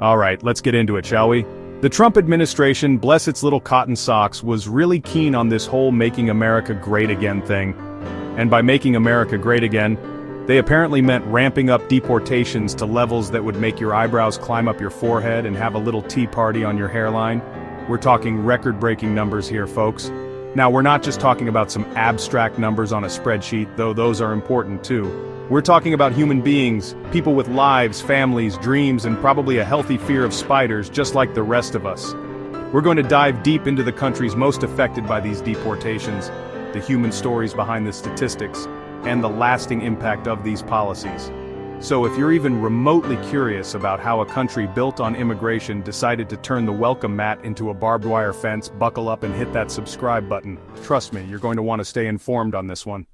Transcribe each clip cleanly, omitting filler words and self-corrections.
Alright, let's get into it, shall we? The Trump administration, bless its little cotton socks, was really keen on this whole making America great again thing. And by making America great again, they apparently meant ramping up deportations to levels that would make your eyebrows climb up your forehead and have a little tea party on your hairline. We're talking record-breaking numbers here, folks. Now, we're not just talking about some abstract numbers on a spreadsheet, though those are important too. We're talking about human beings, people with lives, families, dreams, and probably a healthy fear of spiders, just like the rest of us. We're going to dive deep into the countries most affected by these deportations, the human stories behind the statistics, and the lasting impact of these policies. So if you're even remotely curious about how a country built on immigration decided to turn the welcome mat into a barbed wire fence, buckle up and hit that subscribe button. Trust me, you're going to want to stay informed on this one.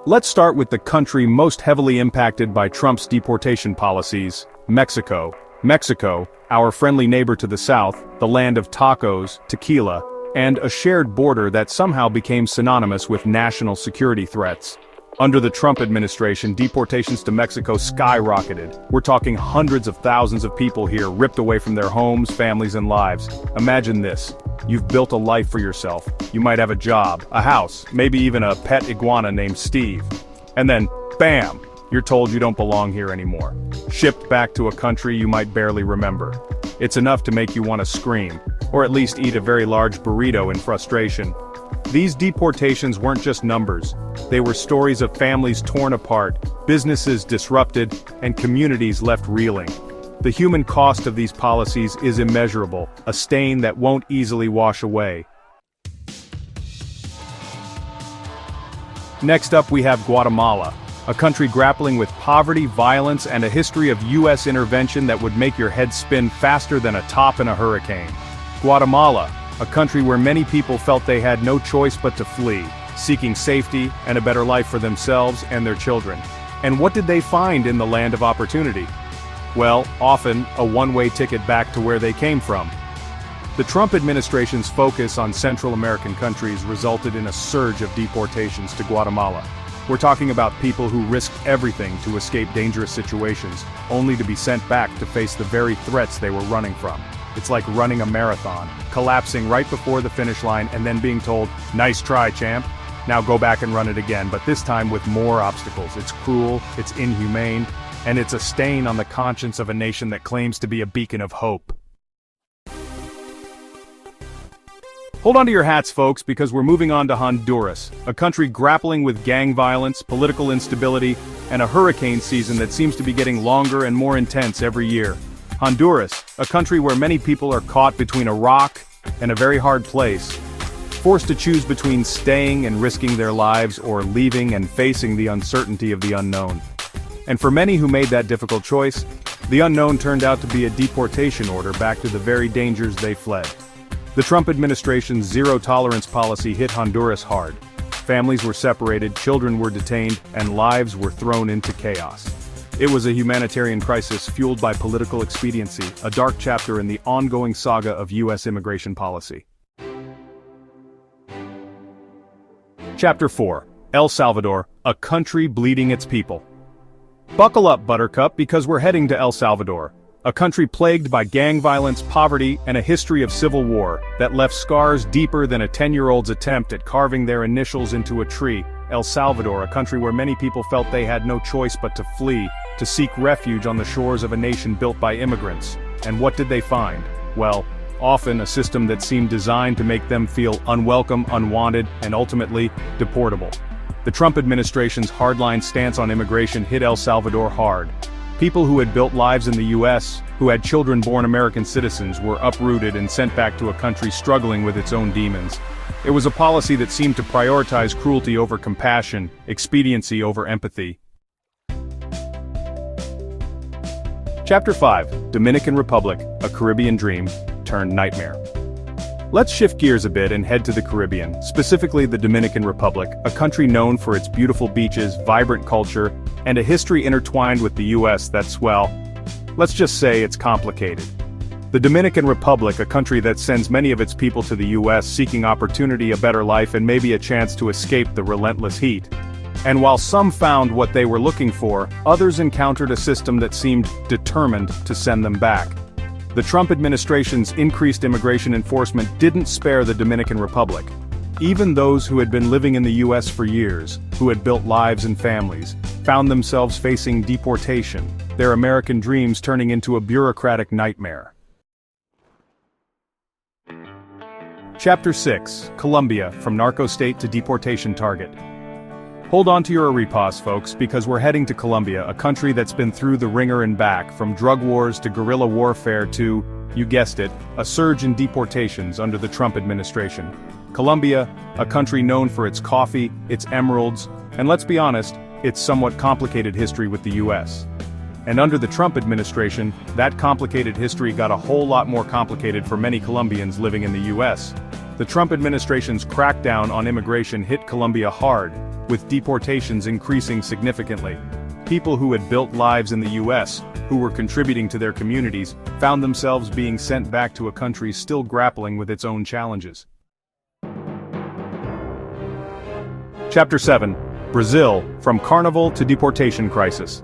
Let's start with the country most heavily impacted by Trump's deportation policies, Mexico. Mexico, our friendly neighbor to the south, the land of tacos, tequila, and a shared border that somehow became synonymous with national security threats. Under the Trump administration, deportations to Mexico skyrocketed. We're talking hundreds of thousands of people here ripped away from their homes, families, and lives. Imagine this. You've built a life for yourself. You might have a job, a house, maybe even a pet iguana named Steve. And then, bam! You're told you don't belong here anymore. Shipped back to a country you might barely remember. It's enough to make you want to scream, or at least eat a very large burrito in frustration. These deportations weren't just numbers. They were stories of families torn apart, businesses disrupted, and communities left reeling. The human cost of these policies is immeasurable, a stain that won't easily wash away. Next up we have Guatemala, a country grappling with poverty, violence, and a history of U.S. intervention that would make your head spin faster than a top in a hurricane. Guatemala, a country where many people felt they had no choice but to flee, seeking safety and a better life for themselves and their children. And what did they find in the land of opportunity? Well, often, a one-way ticket back to where they came from. The Trump administration's focus on Central American countries resulted in a surge of deportations to Guatemala. We're talking about people who risked everything to escape dangerous situations, only to be sent back to face the very threats they were running from. It's like running a marathon, collapsing right before the finish line and then being told, "Nice try, champ. Now go back and run it again," but this time with more obstacles. It's cruel, it's inhumane, and it's a stain on the conscience of a nation that claims to be a beacon of hope. Hold on to your hats, folks, because we're moving on to Honduras, a country grappling with gang violence, political instability, and a hurricane season that seems to be getting longer and more intense every year. Honduras, a country where many people are caught between a rock and a very hard place, forced to choose between staying and risking their lives or leaving and facing the uncertainty of the unknown. And for many who made that difficult choice, the unknown turned out to be a deportation order back to the very dangers they fled. The Trump administration's zero-tolerance policy hit Honduras hard. Families were separated, children were detained, and lives were thrown into chaos. It was a humanitarian crisis fueled by political expediency, a dark chapter in the ongoing saga of U.S. immigration policy. Chapter 4. El Salvador, a country bleeding its people. Buckle up, Buttercup, because we're heading to El Salvador, a country plagued by gang violence, poverty, and a history of civil war that left scars deeper than a 10-year-old's attempt at carving their initials into a tree. El Salvador, a country where many people felt they had no choice but to flee, to seek refuge on the shores of a nation built by immigrants. And what did they find? Well, often a system that seemed designed to make them feel unwelcome, unwanted, and ultimately, deportable. The Trump administration's hardline stance on immigration hit El Salvador hard. People who had built lives in the U.S., who had children born American citizens, were uprooted and sent back to a country struggling with its own demons. It was a policy that seemed to prioritize cruelty over compassion, expediency over empathy. Chapter 5. Dominican Republic, a Caribbean dream turned nightmare. Let's shift gears a bit and head to the Caribbean, specifically the Dominican Republic, a country known for its beautiful beaches, vibrant culture, and a history intertwined with the U.S. that's, well, let's just say it's complicated. The Dominican Republic, a country that sends many of its people to the U.S. seeking opportunity, a better life, and maybe a chance to escape the relentless heat. And while some found what they were looking for, others encountered a system that seemed determined to send them back. The Trump administration's increased immigration enforcement didn't spare the Dominican Republic. Even those who had been living in the U.S. for years, who had built lives and families, found themselves facing deportation, their American dreams turning into a bureaucratic nightmare. Chapter 6, Colombia, from narco-state to deportation target. Hold on to your repos, folks, because we're heading to Colombia, a country that's been through the ringer and back, from drug wars to guerrilla warfare to, you guessed it, a surge in deportations under the Trump administration. Colombia, a country known for its coffee, its emeralds, and let's be honest, its somewhat complicated history with the U.S. And under the Trump administration, that complicated history got a whole lot more complicated for many Colombians living in the U.S. The Trump administration's crackdown on immigration hit Colombia hard, with deportations increasing significantly. People who had built lives in the U.S., who were contributing to their communities, found themselves being sent back to a country still grappling with its own challenges. Chapter 7, Brazil, from Carnival to Deportation Crisis.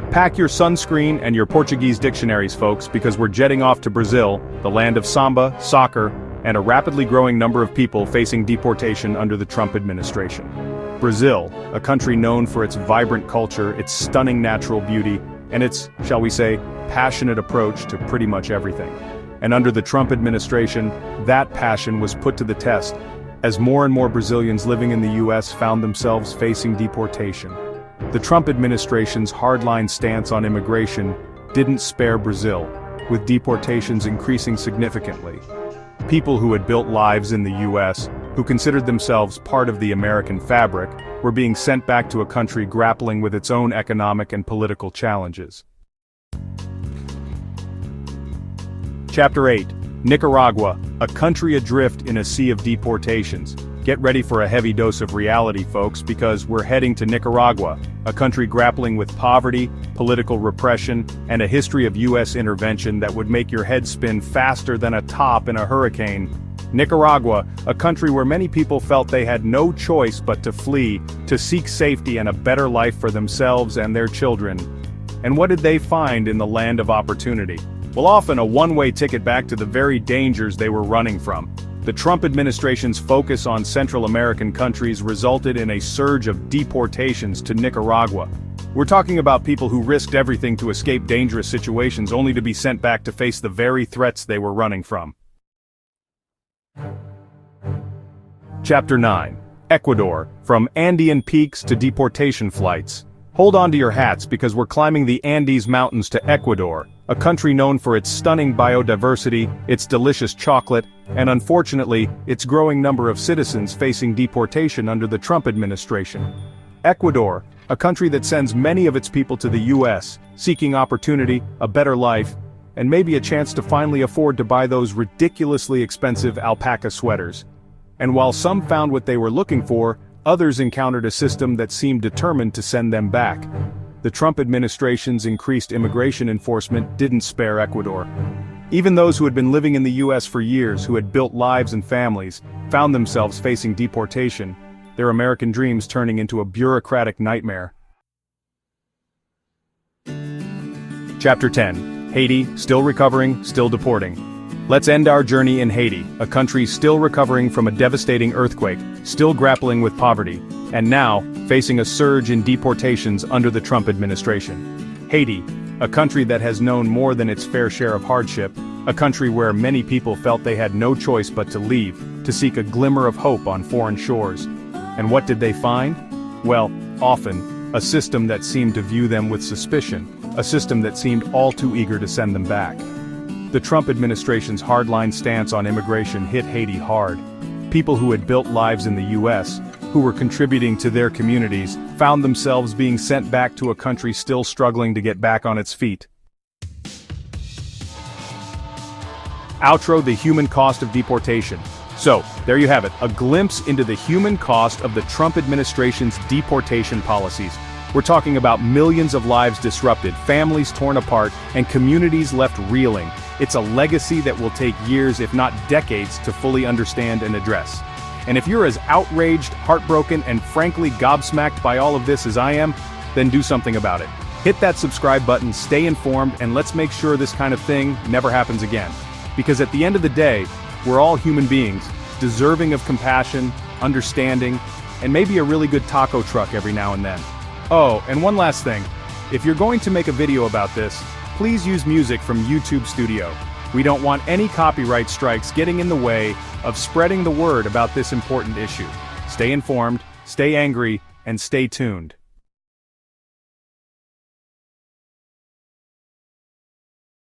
Pack your sunscreen and your Portuguese dictionaries, folks, because we're jetting off to Brazil, the land of samba, soccer, and a rapidly growing number of people facing deportation under the Trump administration. Brazil, a country known for its vibrant culture, its stunning natural beauty, and its, shall we say, passionate approach to pretty much everything. And under the Trump administration, that passion was put to the test, as more and more Brazilians living in the U.S. found themselves facing deportation. The Trump administration's hardline stance on immigration didn't spare Brazil, with deportations increasing significantly. People who had built lives in the U.S., who considered themselves part of the American fabric, were being sent back to a country grappling with its own economic and political challenges. Chapter 8, Nicaragua, a country adrift in a sea of deportations. Get ready for a heavy dose of reality, folks, because we're heading to Nicaragua, a country grappling with poverty, political repression, and a history of U.S. intervention that would make your head spin faster than a top in a hurricane. Nicaragua, a country where many people felt they had no choice but to flee, to seek safety and a better life for themselves and their children. And what did they find in the land of opportunity? Well, often a one-way ticket back to the very dangers they were running from. The Trump administration's focus on Central American countries resulted in a surge of deportations to Nicaragua. We're talking about people who risked everything to escape dangerous situations only to be sent back to face the very threats they were running from. Chapter 9, Ecuador, from Andean peaks to deportation flights. Hold on to your hats because we're climbing the Andes Mountains to Ecuador, a country known for its stunning biodiversity, its delicious chocolate, and unfortunately, its growing number of citizens facing deportation under the Trump administration. Ecuador, a country that sends many of its people to the U.S., seeking opportunity, a better life, and maybe a chance to finally afford to buy those ridiculously expensive alpaca sweaters. And while some found what they were looking for, others encountered a system that seemed determined to send them back. The Trump administration's increased immigration enforcement didn't spare Ecuador. Even those who had been living in the U.S. for years, who had built lives and families, found themselves facing deportation, their American dreams turning into a bureaucratic nightmare. Chapter 10, Haiti, still recovering, still deporting. Let's end our journey in Haiti, a country still recovering from a devastating earthquake, still grappling with poverty, and now facing a surge in deportations under the Trump administration. Haiti, a country that has known more than its fair share of hardship, a country where many people felt they had no choice but to leave, to seek a glimmer of hope on foreign shores. And what did they find? Well, often, a system that seemed to view them with suspicion, a system that seemed all too eager to send them back. The Trump administration's hardline stance on immigration hit Haiti hard. People who had built lives in the U.S., who were contributing to their communities, found themselves being sent back to a country still struggling to get back on its feet. Outro: the human cost of deportation. So, there you have it, a glimpse into the human cost of the Trump administration's deportation policies. We're talking about millions of lives disrupted, families torn apart, and communities left reeling. It's a legacy that will take years, if not decades, to fully understand and address. And if you're as outraged, heartbroken, and frankly gobsmacked by all of this as I am, then do something about it. Hit that subscribe button, stay informed, and let's make sure this kind of thing never happens again. Because at the end of the day, we're all human beings, deserving of compassion, understanding, and maybe a really good taco truck every now and then. Oh, and one last thing. If you're going to make a video about this, please use music from YouTube Studio. We don't want any copyright strikes getting in the way of spreading the word about this important issue. Stay informed, stay angry, and stay tuned.